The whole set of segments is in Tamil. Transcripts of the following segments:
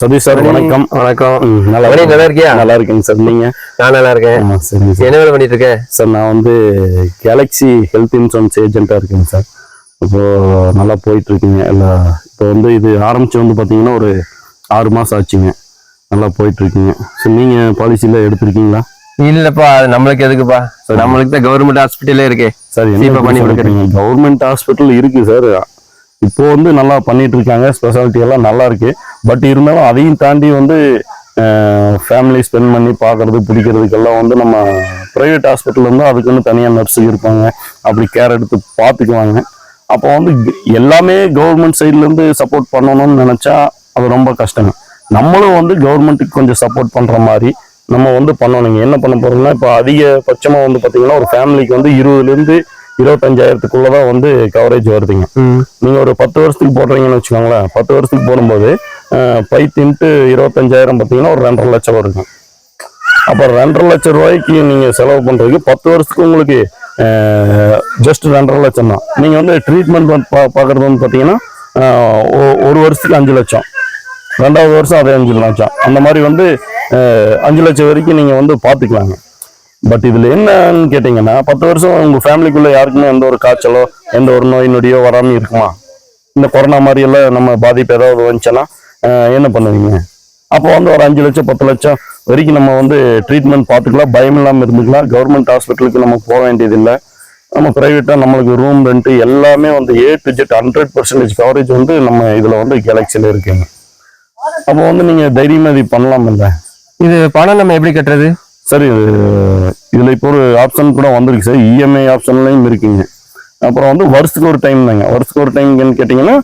சதீஷ் சார் வணக்கம். வணக்கம். நல்லா இருக்கியா? நல்லா இருக்கேங்க சார். நீங்க? நான் நல்லா இருக்கேன். சரிங்க சார். என்ன வேலை பண்ணிட்டு இருக்கேன் சார்? நான் வந்து கேலக்ஸி ஹெல்த் இன்சூரன்ஸ் ஏஜென்ட்டா இருக்கேங்க சார். இப்போ நல்லா போயிட்டு இருக்குங்க எல்லாம். இப்போ வந்து இது ஆரம்பிச்சு வந்து பார்த்தீங்கன்னா ஒரு 6 மாசம் ஆச்சுங்க. நல்லா போயிட்டு இருக்குங்க. ஸோ நீங்க பாலிசியில எடுத்திருக்கீங்களா? இல்லப்பா, அது நம்மளுக்கு எதுக்குப்பா? நம்மளுக்கு தான் கவர்மெண்ட் ஹாஸ்பிட்டலே இருக்கே. சார் என்ன பண்ணி கொடுக்குறீங்க? கவர்மெண்ட் ஹாஸ்பிட்டல் இருக்கு சார். இப்போ வந்து நல்லா பண்ணிட்டு இருக்காங்க. ஸ்பெஷாலிட்டி எல்லாம் நல்லா இருக்கு. பட் இருந்தாலும் அதையும் தாண்டி வந்து ஃபேமிலி ஸ்பெண்ட் பண்ணி பார்க்கறது பிடிக்கிறதுக்கெல்லாம் வந்து நம்ம ப்ரைவேட் ஹாஸ்பிட்டல் வந்து அதுக்குன்னு தனியாக நர்ஸு இருப்பாங்க. அப்படி கேர் எடுத்து பார்த்துக்குவாங்க. அப்போ வந்து எல்லாமே கவர்மெண்ட் சைட்லேருந்து சப்போர்ட் பண்ணணும்னு நினச்சா அது ரொம்ப கஷ்டங்க. நம்மளும் வந்து கவர்மெண்ட்டுக்கு கொஞ்சம் சப்போர்ட் பண்ணுற மாதிரி நம்ம வந்து பண்ணணுங்க. என்ன பண்ண போகிறோம்னா, இப்போ அதிகபட்சமாக வந்து பார்த்தீங்கன்னா ஒரு ஃபேமிலிக்கு வந்து 20,000 to 25,000 வந்து கவரேஜ் வருதுங்க. நீங்க ஒரு 10 வருஷத்துக்கு போடுறீங்கன்னு வச்சுக்கோங்களேன். 10 வருஷத்துக்கு போடும்போது 5 into 25,000 பார்த்தீங்கன்னா ஒரு 2.5 லட்சம் வருங்க. அப்போ 2.5 லட்சம் ரூபாய்க்கு நீங்க செலவு பண்றதுக்கு 10 வருஷத்துக்கு உங்களுக்கு ஜஸ்ட் 2.5 லட்சம் தான். நீங்க வந்து ட்ரீட்மெண்ட் பார்க்கறது வந்து பார்த்தீங்கன்னா ஒரு வருஷத்துக்கு 5 லட்சம், 2வது வருஷம் அதே 5 லட்சம், அந்த மாதிரி வந்து 5 லட்சம் வரைக்கும் நீங்க வந்து பார்த்துக்கலாங்க. பட் இதுல என்னன்னு கேட்டீங்கன்னா, 10 வருஷம் உங்க ஃபேமிலிக்குள்ள யாருக்குமே எந்த ஒரு காய்ச்சலோ எந்த ஒரு நோய் நொடியோ வராம இருக்குமா? இந்த கொரோனா மாதிரி எல்லாம் நம்ம பாதிப்பு ஏதாவது வந்துச்சுன்னா என்ன பண்ணுவீங்க? அப்போ வந்து ஒரு 5 லட்சம் 10 லட்சம் வரைக்கும் நம்ம வந்து ட்ரீட்மெண்ட் பார்த்துக்கலாம், பயம் இல்லாமல் இருந்துக்கலாம். கவர்மெண்ட் ஹாஸ்பிட்டலுக்கு நம்ம போக வேண்டியதில்லை. நம்ம பிரைவேட்டா நம்மளுக்கு ரூம் ரெண்ட் எல்லாமே வந்து A to Z 100% கவரேஜ் வந்து நம்ம இதுல வந்து கேலக்சியில இருக்குங்க. அப்போ வந்து நீங்க தைரியமா இது பண்ணலாம் இல்லை? இது பணம் நம்ம எப்படி கட்டுறது சார்? இதுல இப்போ ஒரு ஆப்ஷன் கூட வந்திருக்கு சார். EMI ஆப்ஷன்லையும் இருக்குங்க. அப்புறம் வந்து வருஷத்துக்கு ஒரு டைம் தாங்க. வருஷத்துக்கு ஒரு டைம்னு கேட்டிங்கன்னா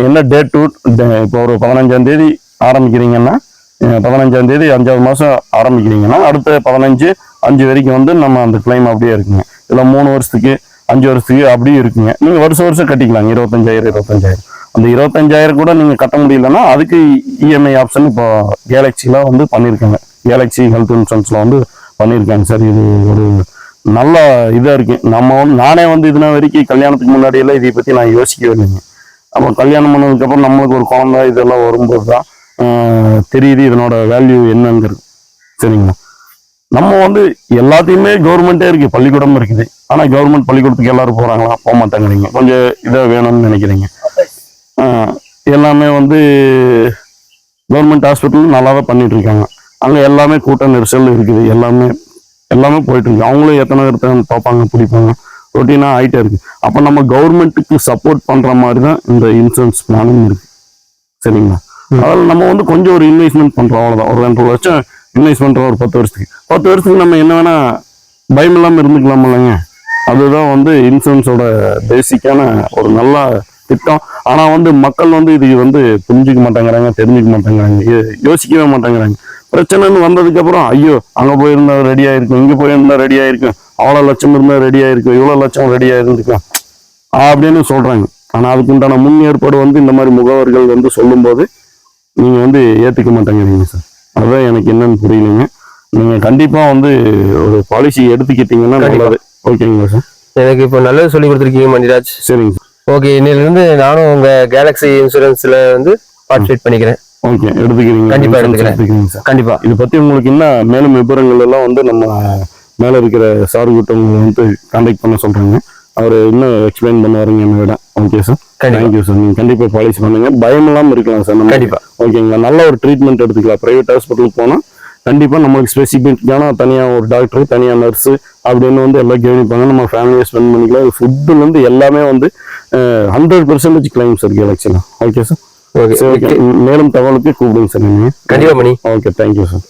என்ன டேட் டு இப்போ ஒரு 15ஆம் தேதி ஆரம்பிக்கிறீங்கன்னா 15ஆம் தேதி 5வது மாதம் ஆரம்பிக்கிறீங்கன்னா அடுத்த 15/5 வரைக்கும் வந்து நம்ம அந்த கிளைம் அப்படியே இருக்குங்க. இல்லை 3 வருஷத்துக்கு 5 வருஷத்துக்கு அப்படியே இருக்குங்க. நீங்கள் வருஷம் கட்டிக்கலாங்க. 25,000 அந்த 25,000 கூட நீங்கள் கட்ட முடியலன்னா அதுக்கு EMI ஆப்ஷன் இப்போ கேலக்சியில் வந்து பண்ணியிருக்காங்க. கேலக்ஸி ஹெல்த் இன்சூரன்ஸ்ல வந்து பண்ணியிருக்காங்க சார். இது ஒரு நல்ல இதாக இருக்கு. நானே வந்து இதுனா வரைக்கும் கல்யாணத்துக்கு முன்னாடியெல்லாம் இதை பற்றி நான் யோசிக்கவே இல்லைங்க. அப்போ கல்யாணம் பண்ணதுக்கப்புறம் நம்மளுக்கு ஒரு குழந்தை இதெல்லாம் வரும்போது தான் தெரியுது இதனோட வேல்யூ என்னங்கிறது. சரிங்களா? நம்ம வந்து எல்லாத்தையுமே கவர்மெண்ட்டே இருக்கு, பள்ளிக்கூடம் இருக்குது. ஆனால் கவர்மெண்ட் பள்ளிக்கூடத்துக்கு எல்லாரும் போகிறாங்களா? போக மாட்டேங்கிறீங்க. கொஞ்சம் இதாக வேணும்னு நினைக்கிறீங்க. எல்லாமே வந்து கவர்மெண்ட் ஹாஸ்பிட்டல் நல்லா தான் பண்ணிட்டு இருக்காங்க. அங்கே எல்லாமே கூட்ட நெரிசல் இருக்குது. எல்லாமே போயிட்டு இருக்கு. அவங்களும் எத்தனை பேர் பார்ப்பாங்க பிடிப்பாங்க, ரொட்டீனாக ஆகிட்டே இருக்கு. அப்போ நம்ம கவர்மெண்ட்டுக்கு சப்போர்ட் பண்ணுற மாதிரி தான் இந்த இன்சூரன்ஸ் பிளானும் இருக்கு. சரிங்களா? அதில் நம்ம வந்து கொஞ்சம் ஒரு இன்வெஸ்ட்மெண்ட் பண்ணுறோம், அவ்வளோதான். ஒரு 2 லட்சம் இன்வெஸ்ட் பண்ணுறோம் ஒரு 10 வருஷத்துக்கு நம்ம என்ன வேணா பயம் இல்லாமல் இருந்துக்கலாம் இல்லைங்க. அதுதான் வந்து இன்சூரன்ஸோட பேசிக்கான ஒரு நல்ல திட்டம். ஆனால் வந்து மக்கள் வந்து இது வந்து புரிஞ்சிக்க மாட்டேங்கிறாங்க, தெரிஞ்சுக்க மாட்டேங்கிறாங்க, யோசிக்கவே மாட்டேங்கிறாங்க. பிரச்சனைன்னு வந்ததுக்கு அப்புறம் ஐயோ அங்க போயிருந்தா ரெடி ஆயிருக்கும், இங்க போயிருந்தா ரெடி ஆயிருக்கும், அவ்வளவு லட்சம் இருந்தா ரெடி ஆயிருக்கும், இவ்வளவு லட்சம் ரெடி ஆயிருந்துக்கலாம் அப்படின்னு சொல்றாங்க. ஆனா அதுக்குண்டான முன் ஏற்பாடு வந்து இந்த மாதிரி முகவர்கள் வந்து சொல்லும் போது நீங்க வந்து ஏத்துக்க மாட்டேங்கிறீங்க சார். அதுதான் எனக்கு என்னன்னு புரியலைங்க. நீங்க கண்டிப்பா வந்து ஒரு பாலிசி எடுத்துக்கிட்டீங்கன்னா நல்லது. ஓகேங்களா சார்? எனக்கு இப்போ நல்லது சொல்லி கொடுத்துருக்கீங்க மணிராஜ். சரிங்க சார். ஓகே, இன்னிலிருந்து நானும் உங்க கேலக்ஸி இன்சூரன்ஸ்ல வந்து பார்ட்டிசிபேட் பண்ணிக்கிறேன். ஓகே, எடுத்துக்கிறீங்க? கண்டிப்பா எடுத்துக்கிறேன் சார். கண்டிப்பா. இதை பத்தி உங்களுக்கு இன்னும் மேலும் விவரங்கள் எல்லாம் வந்து நம்ம மேல இருக்கிற சார் கிட்ட வந்து கான்டாக்ட் பண்ண சொல்றாங்க. அவர் இன்னும் எக்ஸ்பிளைன் பண்ணுவாருங்க என்ன விட. Okay sir, thank you sir. நீங்க கண்டிப்பா பாலிசி பண்ணுங்க, பயம் இல்லாம இருக்கலாம் சார். நம்ம கண்டிப்பா. ஓகேங்களா? நல்ல ஒரு ட்ரீட்மெண்ட் எடுத்துக்கலாம். பிரைவேட் ஹாஸ்பிட்டலுக்கு போனா கண்டிப்பா நம்மளுக்கு ஸ்பெசிபிக்கான தனியா ஒரு டாக்டர், தனியா நர்ஸ் அப்படின்னு வந்து எல்லாம் கவனிப்பாங்க. நம்ம ஃபேமிலியை ஸ்பெண்ட் பண்ணிக்கலாம். ஃபுட்டுல இருந்து எல்லாமே வந்து 100% கிளைம் சார் கேலக்சில. Okay sir. ஓகே, மேலும் தகவலுக்கு கூப்பிடுங்க சார். நீங்க கண்டிப்பா பண்ணி. Okay, thank you sir.